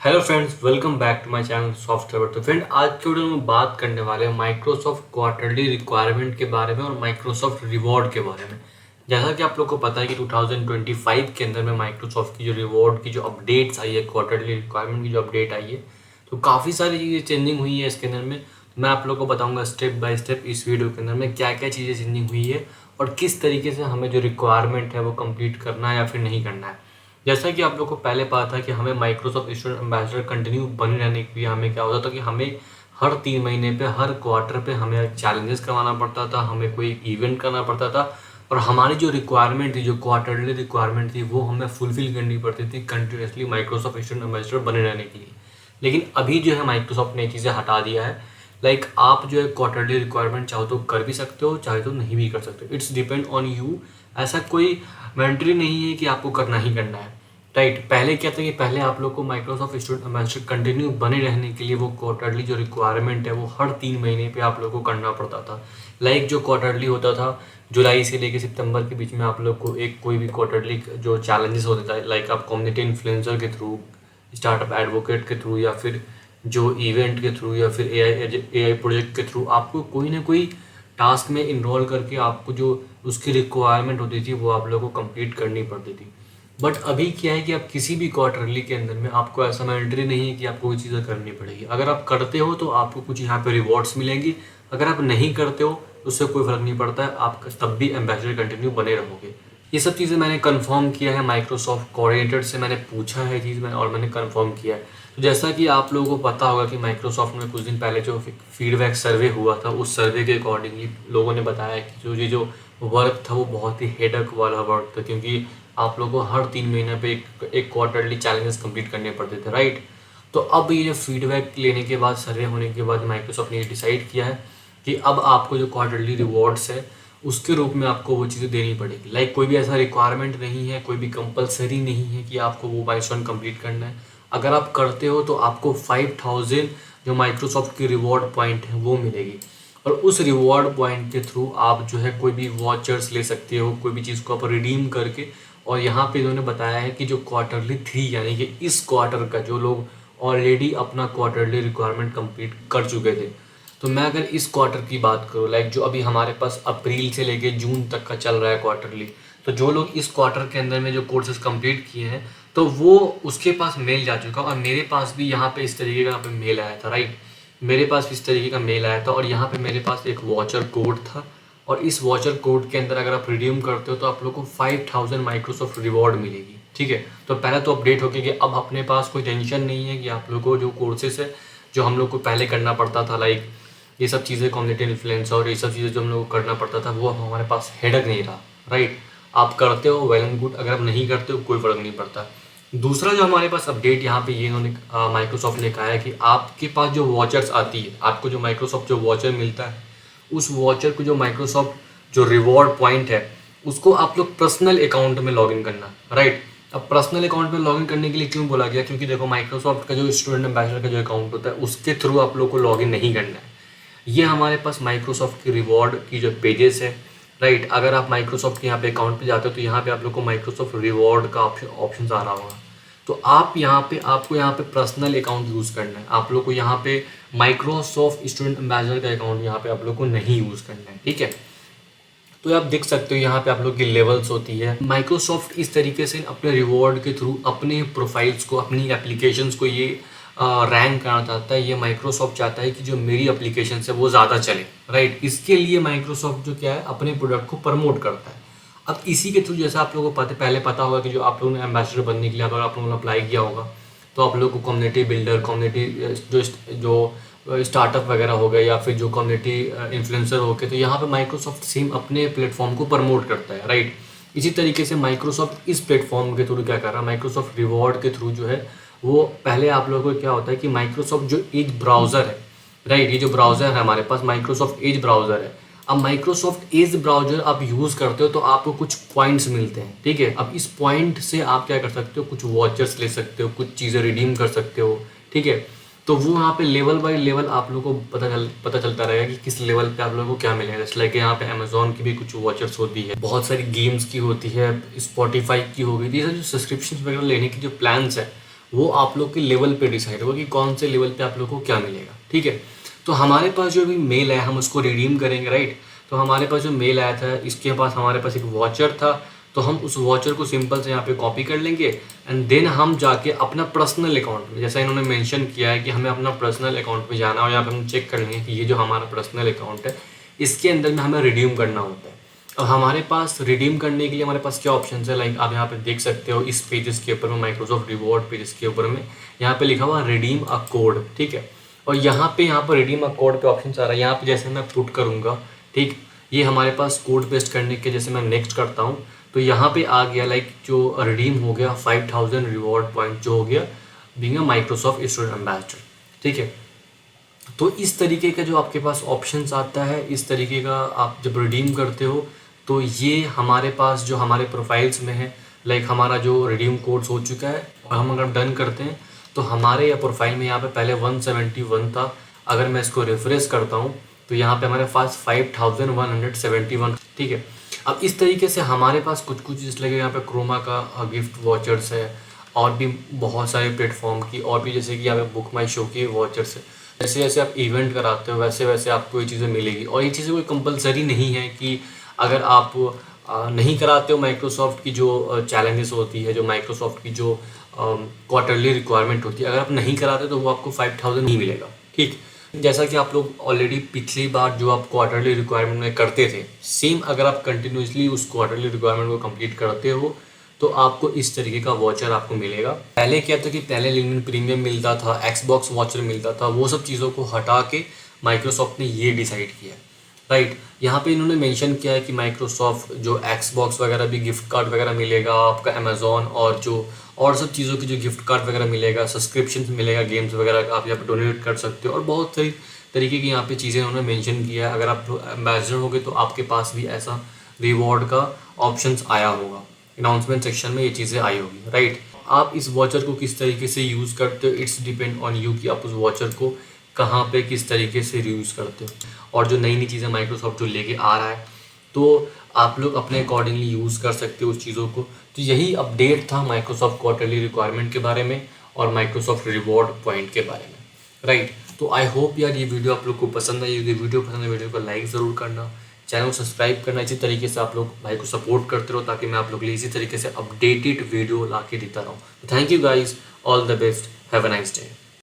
Hello friends, welcome back to my channel software. तो friend, आज के वीडियो में बात करने वाले हैं माइक्रोसॉफ्ट क्वार्टरली रिक्वायरमेंट के बारे में और माइक्रोसॉफ्ट रिवॉर्ड के बारे में। जैसा कि आप लोग को पता है कि 2025 के अंदर में माइक्रोसॉफ्ट की जो रिवॉर्ड की जो अपडेट्स आई है, क्वार्टरली रिक्वायरमेंट की जो अपडेट आई है, तो काफ़ी सारी चीज़ें चेंजिंग हुई है इसके अंदर में। मैं आप लोग को बताऊँगा स्टेप बाय स्टेप इस वीडियो के अंदर में क्या क्या चीज़ें चेंजिंग हुई है और किस तरीके से हमें जो रिक्वायरमेंट है वो कंप्लीट करना है या फिर नहीं करना है। जैसा कि आप लोग को पहले पता था कि हमें माइक्रोसॉफ्ट स्टूडेंट एम्बेसडर कंटिन्यू बने रहने के लिए हमें क्या होता था कि हमें हर 3 महीने पे, हर क्वार्टर पे हमें चैलेंजेस करवाना पड़ता था, हमें कोई इवेंट करना पड़ता था और हमारी जो रिक्वायरमेंट थी, जो क्वार्टरली रिक्वायरमेंट थी, वो हमें फुलफिल करनी पड़ती थी कंटिन्यूसली माइक्रोसॉफ्ट स्टूडेंट एम्बेसडर बने रहने के लिए। लेकिन अभी जो है माइक्रोसॉफ्ट ने ये चीज़ें हटा दिया है। लाइक आप जो है क्वार्टरली रिक्वायरमेंट चाहो तो कर भी सकते हो, चाहे तो नहीं भी कर सकते हो। It's depend on you. ऐसा कोई मैंडेटरी नहीं है कि आपको करना ही करना है, राइट। पहले क्या था कि पहले आप लोग को माइक्रोसॉफ्ट स्टूडेंट एम्बेसडर कंटिन्यू बने रहने के लिए वो क्वार्टरली जो रिक्वायरमेंट है वो हर 3 महीने पे आप लोग को करना पड़ता था। लाइक जो क्वार्टरली होता था जुलाई से लेकर सितंबर के बीच में आप लोग को एक कोई भी क्वार्टरली जो चैलेंजेस होते थे, लाइक आप कम्युनिटी इन्फ्लुएंसर के थ्रू, स्टार्टअप एडवोकेट के थ्रू, या फिर जो इवेंट के थ्रू, या फिर ए आई प्रोजेक्ट के थ्रू आपको कोई ना कोई टास्क में इन्वॉल्व करके आपको जो उसकी रिक्वायरमेंट होती थी वो आप लोगों को कंप्लीट करनी पड़ती थी। बट अभी क्या है कि आप किसी भी क्वार्टरली के अंदर में आपको ऐसा मैंडेटरी नहीं है कि आपको कोई चीज़ें करनी पड़ेगी। अगर आप करते हो तो आपको कुछ यहाँ पे रिवॉर्ड्स मिलेंगी, अगर आप नहीं करते हो उससे कोई फ़र्क नहीं पड़ता है, आप तब भी एम्बेसडर कंटिन्यू बने रहोगे। ये सब चीज़ें मैंने कंफर्म किया है, माइक्रोसॉफ्ट कोऑर्डिनेटर से मैंने पूछा है चीज़ मैंने और मैंने कंफर्म किया है। तो जैसा कि आप लोगों को पता होगा कि माइक्रोसॉफ्ट में कुछ दिन पहले जो फीडबैक सर्वे हुआ था, उस सर्वे के अकॉर्डिंगली लोगों ने बताया कि जो वर्क था वो बहुत ही हेडक वाला वर्क था, क्योंकि आप लोगों को हर 3 महीने पे एक क्वार्टरली चैलेंजेस कंप्लीट करने पड़ते थे, राइट। तो अब ये जो फीडबैक लेने के बाद, सर्वे होने के बाद माइक्रोसॉफ्ट ने ये डिसाइड किया है कि अब आपको जो क्वार्टरली रिवॉर्ड्स है उसके रूप में आपको वो चीज़ें देनी पड़ेगी। लाइक कोई भी ऐसा रिक्वायरमेंट नहीं है, कोई भी कंपलसरी नहीं है कि आपको वो माइलस्टोन कंप्लीट करना है। अगर आप करते हो तो आपको 5000 जो माइक्रोसॉफ्ट की रिवॉर्ड पॉइंट है वो मिलेगी और उस रिवॉर्ड पॉइंट के थ्रू आप जो है कोई भी वॉचर्स ले सकते हो, कोई भी चीज़ को आप रिडीम करके। और यहाँ पे इन्होंने बताया है कि जो क्वार्टरली 3 यानी कि इस क्वार्टर का जो लोग ऑलरेडी अपना क्वार्टरली रिक्वायरमेंट कंप्लीट कर चुके थे, तो मैं अगर इस क्वार्टर की बात करूँ, लाइक जो अभी हमारे पास अप्रैल से लेके जून तक का चल रहा है क्वार्टरली, तो जो लोग इस क्वार्टर के अंदर में जो कोर्सेज कंप्लीट किए हैं तो वो उसके पास मेल जा चुका। और मेरे पास भी यहाँ पे इस तरीके का यहाँ पे मेल आया था, राइट। मेरे पास इस तरीके का मेल आया था और यहाँ पे मेरे पास एक वॉचर कोड था और इस वॉचर कोड के अंदर अगर आप रिडीम करते हो तो आप लोग को 5000 माइक्रोसॉफ्ट रिवॉर्ड मिलेगी, ठीक है। तो पहला तो अपडेट हो गया कि अब अपने पास कोई टेंशन नहीं है कि आप लोग को जो कोर्सेस है जो हम लोग को पहले करना पड़ता था, लाइक ये सब चीज़ें कम्युनिटी इन्फ्लुएंसर और ये सब चीज़ें जो हम लोग को करना पड़ता था, वो हमारे पास हेडक नहीं रहा, राइट। आप करते हो वेल एंड गुड, अगर आप नहीं करते हो कोई फ़र्क नहीं पड़ता। दूसरा जो हमारे पास अपडेट यहाँ पे ये इन्होंने माइक्रोसॉफ्ट ने कहा है कि आपके पास जो वॉचर्स आती है, आपको जो माइक्रोसॉफ्ट जो वॉचर मिलता है, उस वॉचर को जो माइक्रोसॉफ्ट जो रिवॉर्ड पॉइंट है उसको आप लोग पर्सनल अकाउंट में लॉगिन करना, राइट। अब पर्सनल अकाउंट में लॉगिन करने के लिए क्यों बोला गया, क्योंकि देखो माइक्रोसॉफ्ट का जो स्टूडेंट एम्बेसडर का जो अकाउंट होता है उसके थ्रू आप लोग को लॉगिन नहीं करना है। ये हमारे पास माइक्रोसॉफ्ट की रिवॉर्ड की जो पेजेस है, राइट। अगर आप माइक्रोसॉफ्ट के यहाँ पे अकाउंट पे जाते हो तो यहाँ पे आप लोग को माइक्रोसॉफ्ट रिवॉर्ड का ऑप्शन आ रहा होगा। तो आप यहाँ पे आपको यहाँ पे पर्सनल अकाउंट यूज़ करना है, आप लोग को यहाँ पे माइक्रोसॉफ्ट स्टूडेंट एम्बेसडर का अकाउंट यहाँ पे आप लोग को नहीं यूज़ करना है, ठीक है। तो आप देख सकते हो यहाँ पे आप लोग की लेवल्स होती है। माइक्रोसॉफ्ट इस तरीके से अपने रिवॉर्ड के थ्रू अपने प्रोफाइल्स को, अपनी एप्लीकेशंस को ये रैंक करना चाहता है। ये माइक्रोसॉफ्ट चाहता है कि जो मेरी एप्लीकेशन है वो ज़्यादा चले, राइट। इसके लिए माइक्रोसॉफ्ट जो क्या है अपने प्रोडक्ट को प्रमोट करता है। अब इसी के थ्रू जैसा आप लोगों को पहले पता होगा कि जो आप लोगों ने एम्बेसडर बनने के लिए अगर आप लोगों ने अप्लाई किया होगा तो आप लोग को कम्युनिटी बिल्डर, कम्युनिटी जो स्टार्टअप वगैरह हो गए या फिर जो कम्युनिटी इन्फ्लुएंसर हो गए, तो यहाँ पे माइक्रोसॉफ्ट सेम अपने प्लेटफॉर्म को प्रमोट करता है, राइट। इसी तरीके से माइक्रोसॉफ्ट इस प्लेटफॉर्म के थ्रू क्या कर रहा है, माइक्रोसॉफ्ट रिवॉर्ड के थ्रू जो है वो पहले आप लोगों को क्या होता है कि माइक्रोसॉफ्ट जो एज ब्राउज़र है, राइट, ये जो ब्राउज़र है हमारे पास माइक्रोसॉफ्ट एज ब्राउज़र है। अब माइक्रोसॉफ्ट एज ब्राउज़र आप यूज़ करते हो तो आपको कुछ पॉइंट्स मिलते हैं, ठीक है। अब इस पॉइंट से आप क्या कर सकते हो, कुछ वॉचर्स ले सकते हो, कुछ चीज़ें रिडीम कर सकते हो, ठीक है। तो वो यहाँ पे लेवल बाय लेवल आप लोगों को पता चलता रहेगा कि किस लेवल पे आप लोगों को क्या मिलेगा। जैसे लाइक यहाँ पे अमेजोन की भी कुछ वॉचर्स होती है, बहुत सारी गेम्स की होती है, स्पॉटिफाई की हो गई, ये सब जो सब्सक्रिप्शन वगैरह लेने की जो प्लान्स है वो आप लोग के लेवल पे डिसाइड होगा कि कौन से लेवल पे आप लोग को क्या मिलेगा, ठीक है। तो हमारे पास जो अभी मेल है हम उसको रिडीम करेंगे, राइट। तो हमारे पास जो मेल आया था इसके पास हमारे पास एक वॉचर था, तो हम उस वॉचर को सिंपल से यहाँ पे कॉपी कर लेंगे एंड देन हम जाके अपना पर्सनल अकाउंट में, जैसा इन्होंने मेंशन किया है कि हमें अपना पर्सनल अकाउंट में जाना और यहाँ पे हम चेक कर लेंगे कि ये जो हमारा पर्सनल अकाउंट है इसके अंदर में हमें रिडीम करना होता है। और हमारे पास रिडीम करने के लिए हमारे पास क्या ऑप्शन है, लाइक आप यहाँ पे देख सकते हो इस पेजेस के ऊपर में, माइक्रोसॉफ्ट रिवॉर्ड पेजेस के ऊपर में यहाँ पे लिखा हुआ रिडीम अ कोड, ठीक है। और यहाँ पर रिडीम अ कोड के ऑप्शन आ रहा है, यहाँ पे जैसे मैं पुट करूँगा, ठीक, ये हमारे पास कोड पेस्ट करने के जैसे मैं नेक्स्ट करता हूँ तो यहाँ पे आ गया लाइक जो रिडीम हो गया 5000 रिवॉर्ड पॉइंट जो हो गया being a Microsoft student ambassador, ठीक है। तो इस तरीके का जो आपके पास ऑप्शंस आता है, इस तरीके का आप जब रिडीम करते हो तो ये हमारे पास जो हमारे प्रोफाइल्स में है, लाइक हमारा जो रिडीम कोड्स हो चुका है और हम अगर डन करते हैं तो हमारे या प्रोफाइल में यहाँ पे पहले 171 था, अगर मैं इसको रिफ्रेश करता हूँ तो यहाँ पे हमारे पास 5171, ठीक है। अब इस तरीके से हमारे पास कुछ कुछ चीज़ लगे, यहाँ पे क्रोमा का गिफ्ट वॉचर्स है और भी बहुत सारे प्लेटफॉर्म की, और भी जैसे कि यहाँ पे बुक माई शो की वॉचर्स है। जैसे जैसे आप इवेंट कराते हो वैसे वैसे आपको ये चीज़ें मिलेगी, और ये चीज़ें कोई कंपलसरी नहीं है कि अगर आप नहीं कराते हो माइक्रोसॉफ्ट की जो चैलेंजेस होती है, जो माइक्रोसॉफ्ट की जो क्वार्टरली रिक्वायरमेंट होती है, अगर आप नहीं कराते तो वो आपको 5000 नहीं मिलेगा, ठीक। जैसा कि आप लोग ऑलरेडी पिछली बार जो आप क्वार्टरली रिक्वायरमेंट में करते थे, सेम अगर आप कंटिन्यूसली उस क्वार्टरली रिक्वायरमेंट को कंप्लीट करते हो तो आपको इस तरीके का वॉचर आपको मिलेगा। पहले क्या था कि पहले लिंक्डइन प्रीमियम मिलता था, एक्सबॉक्स वॉचर मिलता था, वो सब चीज़ों को हटा के माइक्रोसॉफ्ट ने ये डिसाइड किया, राइट। यहाँ पे इन्होंने मेंशन किया है कि माइक्रोसॉफ्ट जो एक्सबॉक्स वगैरह भी गिफ्ट कार्ड वगैरह मिलेगा, आपका अमेजोन और जो और सब चीज़ों की जो गिफ्ट कार्ड वगैरह मिलेगा, सब्सक्रिप्शन मिलेगा, गेम्स वगैरह आप यहाँ पे डोनेट कर सकते हो, और बहुत सारी तरीके की यहाँ पे चीज़ें उन्होंने मेंशन किया है। अगर आप एम्बेसडर होगे तो आपके पास भी ऐसा रिवॉर्ड का ऑप्शंस आया होगा, अनाउंसमेंट सेक्शन में ये चीज़ें आई होगी, राइट। आप इस वॉचर को किस तरीके से यूज़ करते हो, इट्स डिपेंड ऑन यू कि आप उस वॉचर को कहाँ पे किस तरीके से यूज़ करते हो। और जो नई नई चीज़ें माइक्रोसॉफ्ट जो लेके आ रहा है तो आप लोग अपने अकॉर्डिंगली यूज़ कर सकते हो उस चीज़ों को। तो यही अपडेट था माइक्रोसॉफ्ट क्वार्टरली रिक्वायरमेंट के बारे में और माइक्रोसॉफ्ट रिवॉर्ड पॉइंट के बारे में, राइट। तो आई होप यार ये वीडियो आप लोग को पसंद आई। यदि वीडियो पसंद है वीडियो को लाइक ज़रूर करना, चैनल को सब्सक्राइब करना, इसी तरीके से आप लोग भाई को सपोर्ट करते रहो ताकि मैं आप लोग के लिए इसी तरीके से अपडेटेड वीडियो ला के देता रहूँ। Thank you guys, all the best, have a nice day.